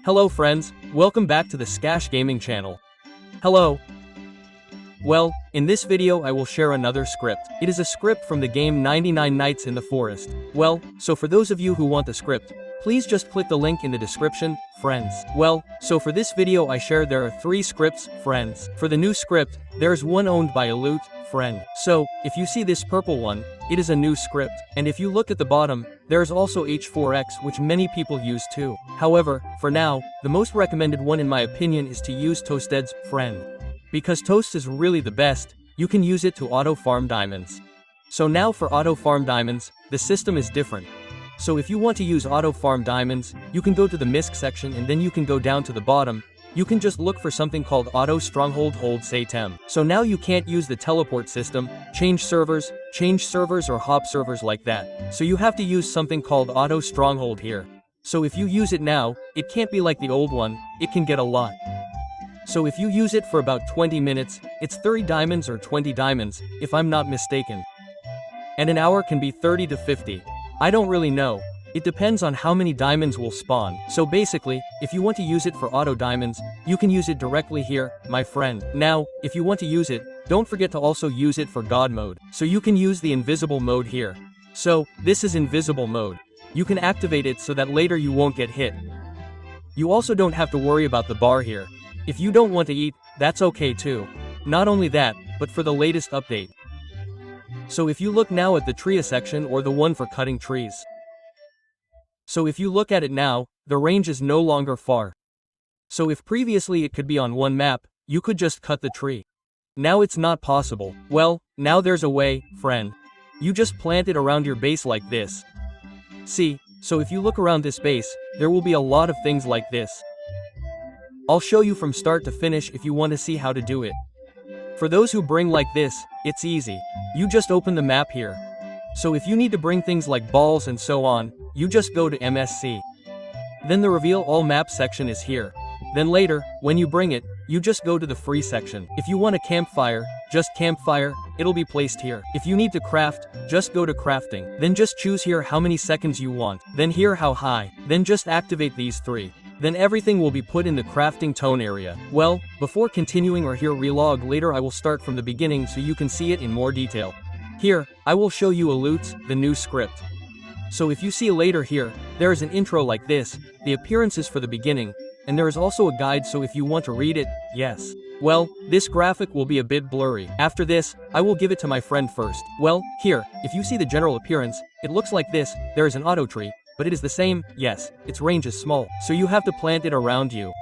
Hello friends, welcome back to the Skash Gaming channel. Hello. Well, in this video I will share another script. It is a script from the game 99 Nights in the Forest. Well, so for those of you who want the script, please just click the link in the description, friends. Well, so for this video I share there are 3 scripts, friends. For the new script, there is one owned by a loot, friend. So, if you see this purple one, it is a new script. And if you look at the bottom, there is also H4X which many people use too. However, for now, the most recommended one in my opinion is to use Toasted's friend. Because Toast is really the best, you can use it to auto farm diamonds. So now for auto farm diamonds, the system is different. So if you want to use auto farm diamonds, you can go to the MISC section and then you can go down to the bottom. You can just look for something called auto stronghold hold Satem. So now you can't use the teleport system, change servers or hop servers like that. So you have to use something called auto stronghold here. So if you use it now, it can't be like the old one, it can get a lot. So if you use it for about 20 minutes, it's 30 diamonds or 20 diamonds, if I'm not mistaken. And an hour can be 30 to 50. I don't really know. It depends on how many diamonds will spawn. So basically, if you want to use it for auto diamonds, you can use it directly here, my friend. Now, if you want to use it, don't forget to also use it for God mode. So you can use the invisible mode here. So, this is invisible mode. You can activate it so that later you won't get hit. You also don't have to worry about the bar here. If you don't want to eat, that's okay too. Not only that, but for the latest update. So if you look now at the tree section or the one for cutting trees. So if you look at it now, the range is no longer far. So if previously it could be on one map, you could just cut the tree. Now it's not possible. Well, now there's a way, friend. You just plant it around your base like this. See, so if you look around this base, there will be a lot of things like this. I'll show you from start to finish if you want to see how to do it. For those who bring like this, it's easy. You just open the map here. So if you need to bring things like balls and so on, you just go to MSC. Then the reveal all map section is here. Then later, when you bring it, you just go to the free section. If you want a campfire, just campfire, it'll be placed here. If you need to craft, just go to crafting. Then just choose here how many seconds you want. Then here how high. Then just activate these 3. Then everything will be put in the crafting tone area. Well, before continuing or here relog later I will start from the beginning so you can see it in more detail. Here, I will show you Alut's, the new script. So if you see later here, there is an intro like this, the appearances for the beginning, and there is also a guide so if you want to read it, yes. Well, this graphic will be a bit blurry. After this, I will give it to my friend first. Well, here, if you see the general appearance, it looks like this, there is an auto tree. But it is the same, yes, its range is small, so you have to plant it around you.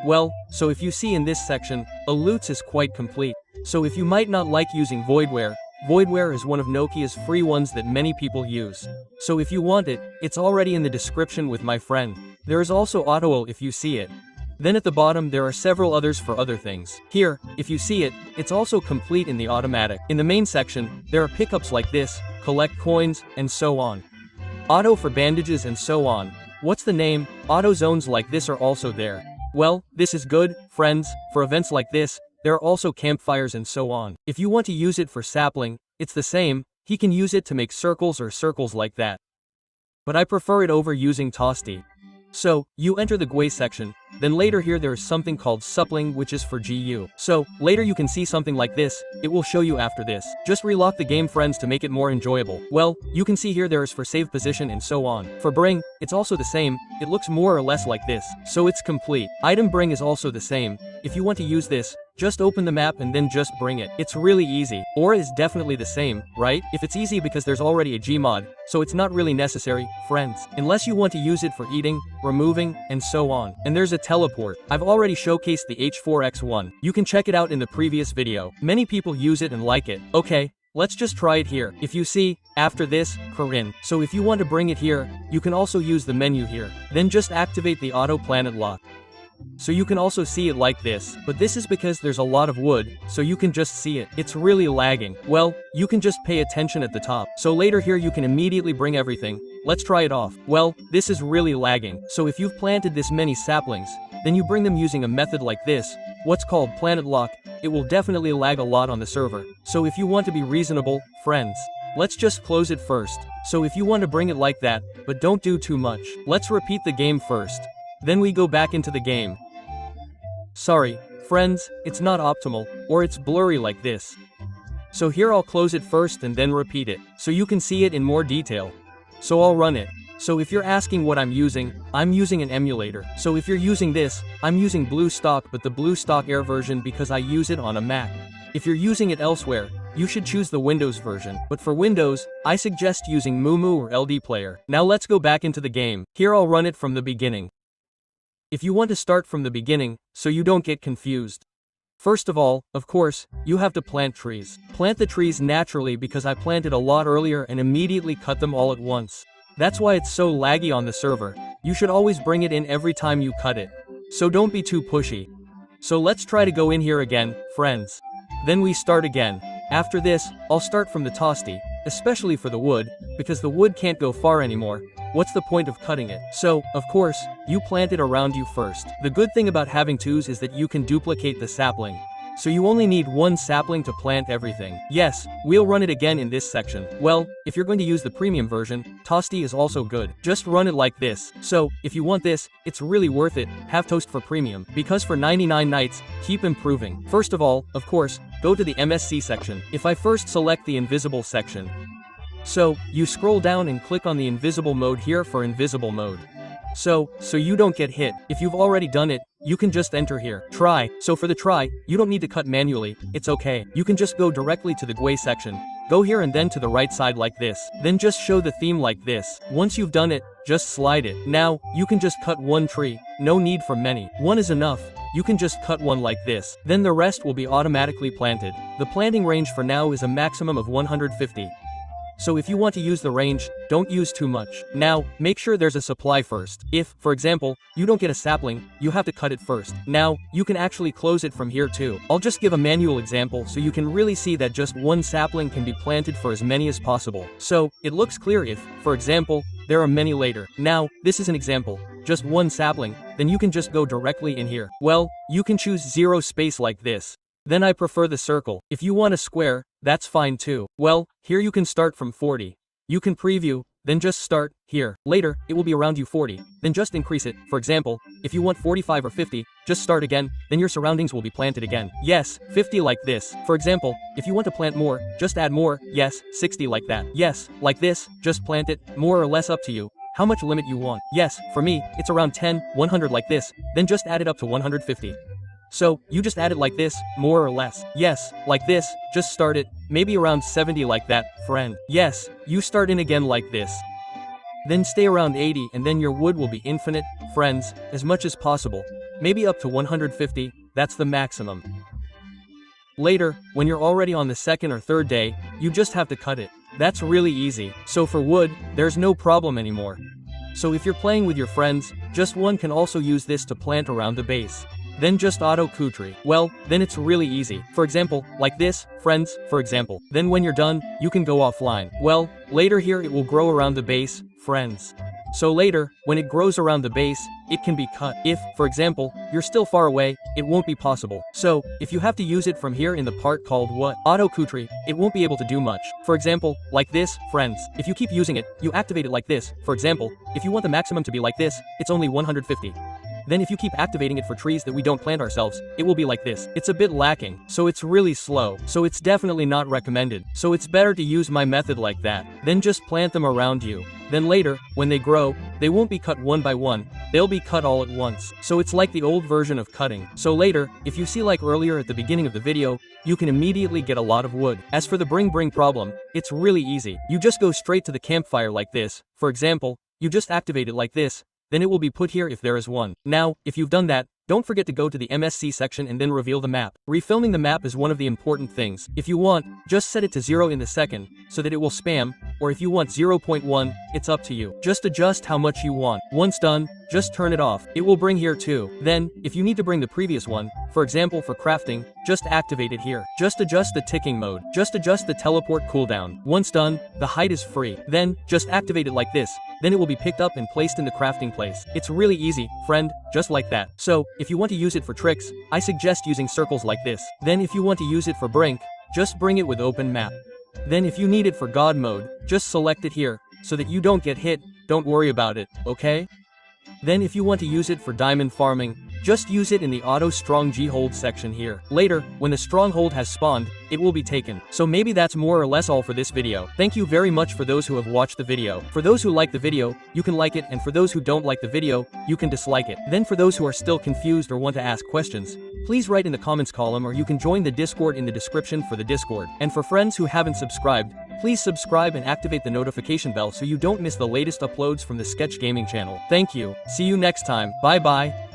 Well, so if you see in this section, Alut's is quite complete. So if you might not like using Voidware, Voidware is one of Nokia's free ones that many people use. So if you want it, it's already in the description with my friend. There is also AutoO if you see it. Then at the bottom there are several others for other things. Here, if you see it, it's also complete in the automatic. In the main section, there are pickups like this, collect coins, and so on. Auto for bandages and so on. What's the name? Auto zones like this are also there. Well, this is good, friends, for events like this, there are also campfires and so on. If you want to use it for sapling, it's the same, he can use it to make circles or circles like that. But I prefer it over using Toasty. So, you enter the GUI section, then later here there is something called suppling which is for GU. So, later you can see something like this, it will show you after this. Just relock the game friends to make it more enjoyable. Well, you can see here there is for save position and so on. For bring, it's also the same, it looks more or less like this. So it's complete. Item bring is also the same. If you want to use this, just open the map and then just bring it. It's really easy. Aura is definitely the same, right? If it's easy because there's already a Gmod, so it's not really necessary, friends. Unless you want to use it for eating, removing, and so on. And there's a teleport. I've already showcased the H4X one. You can check it out in the previous video. Many people use it and like it. Okay, let's just try it here. If you see, after this, Corinne. So if you want to bring it here, you can also use the menu here. Then just activate the auto planet lock. So you can also see it like this, but this is because there's a lot of wood, so you can just see it. It's really lagging. Well, you can just pay attention at the top. So later here you can immediately bring everything. Let's try it off. Well, this is really lagging. So if you've planted this many saplings, then you bring them using a method like this, what's called planet lock, it will definitely lag a lot on the server. So if you want to be reasonable, friends, let's just close it first. So if you want to bring it like that, but don't do too much. Let's repeat the game first. Then we go back into the game. Sorry, friends, it's not optimal, or it's blurry like this. So here I'll close it first and then repeat it, so you can see it in more detail. So I'll run it. So if you're asking what I'm using an emulator. So if you're using this, I'm using BlueStock, but the BlueStock Air version because I use it on a Mac. If you're using it elsewhere, you should choose the Windows version, but for Windows, I suggest using Mumu or LD Player. Now let's go back into the game. Here I'll run it from the beginning. If you want to start from the beginning, so you don't get confused. First of all, of course, you have to plant trees. Plant the trees naturally because I planted a lot earlier and immediately cut them all at once. That's why it's so laggy on the server. You should always bring it in every time you cut it. So don't be too pushy. So let's try to go in here again, friends. Then we start again. After this, I'll start from the toasty, especially for the wood, because the wood can't go far anymore. What's the point of cutting it? So, of course, you plant it around you first. The good thing about having twos is that you can duplicate the sapling. So you only need one sapling to plant everything. Yes, we'll run it again in this section. Well, if you're going to use the premium version, Toasty is also good. Just run it like this. So, if you want this, it's really worth it, have Toast for premium. Because for 99 nights, keep improving. First of all, of course, go to the MSC section. If I first select the invisible section, so, you scroll down and click on the invisible mode here for invisible mode. So you don't get hit. If you've already done it, you can just enter here. Try. So for the try, you don't need to cut manually, it's okay. You can just go directly to the GUI section. Go here and then to the right side like this. Then just show the theme like this. Once you've done it, just slide it. Now, you can just cut one tree. No need for many. One is enough. You can just cut one like this. Then the rest will be automatically planted. The planting range for now is a maximum of 150. So if you want to use the range, don't use too much. Now, make sure there's a supply first. If, for example, you don't get a sapling, you have to cut it first. Now, you can actually close it from here too. I'll just give a manual example so you can really see that just one sapling can be planted for as many as possible. So, it looks clear if, for example, there are many later. Now, this is an example. Just one sapling, then you can just go directly in here. Well, you can choose 0 space like this. Then I prefer the circle. If you want a square, that's fine too. Well, here you can start from 40. You can preview, then just start here. Later, it will be around you 40. Then just increase it. For example, if you want 45 or 50, just start again, then your surroundings will be planted again. Yes, 50 like this. For example, if you want to plant more, just add more. Yes, 60 like that. Yes, like this, just plant it, more or less up to you. How much limit you want? Yes, for me, it's around 10, 100 like this, then just add it up to 150. So, you just add it like this, more or less. Yes, like this, just start it, maybe around 70 like that, friend. Yes, you start in again like this. Then stay around 80 and then your wood will be infinite, friends, as much as possible. Maybe up to 150, that's the maximum. Later, when you're already on the second or third day, you just have to cut it. That's really easy. So for wood, there's no problem anymore. So if you're playing with your friends, just one can also use this to plant around the base. Then just auto-country. Well, then it's really easy. For example, like this, friends, for example. Then when you're done, you can go offline. Well, later here it will grow around the base, friends. So later, when it grows around the base, it can be cut. If, for example, you're still far away, it won't be possible. So, if you have to use it from here in the part called what? Auto-country, it won't be able to do much. For example, like this, friends. If you keep using it, you activate it like this. For example, if you want the maximum to be like this, it's only 150. Then if you keep activating it for trees that we don't plant ourselves, it will be like this. It's a bit lacking, so it's really slow. So it's definitely not recommended. So it's better to use my method like that. Then just plant them around you. Then later, when they grow, they won't be cut one by one, they'll be cut all at once. So it's like the old version of cutting. So later, if you see like earlier at the beginning of the video, you can immediately get a lot of wood. As for the bring problem, it's really easy. You just go straight to the campfire like this. For example, you just activate it like this. Then it will be put here if there is one. Now, if you've done that, don't forget to go to the MSC section and then reveal the map. Refilming the map is one of the important things. If you want, just set it to 0 in the second, so that it will spam, or if you want 0.1, it's up to you. Just adjust how much you want. Once done, just turn it off. It will bring here too. Then, if you need to bring the previous one, for example for crafting, just activate it here. Just adjust the ticking mode. Just adjust the teleport cooldown. Once done, the height is free. Then, just activate it like this. Then it will be picked up and placed in the crafting place. It's really easy, friend, just like that. So, if you want to use it for tricks, I suggest using circles like this. Then if you want to use it for brink, just bring it with open map. Then if you need it for God mode, just select it here, so that you don't get hit, don't worry about it, okay? Then if you want to use it for diamond farming, just use it in the auto stronghold section here. Later, when the stronghold has spawned, it will be taken. So maybe that's more or less all for this video. Thank you very much for those who have watched the video. For those who like the video, you can like it, and for those who don't like the video, you can dislike it. Then for those who are still confused or want to ask questions, please write in the comments column, or you can join the Discord in the description for the Discord. And for friends who haven't subscribed, please subscribe and activate the notification bell so you don't miss the latest uploads from the Sketch Gaming channel. Thank you. See you next time. Bye bye.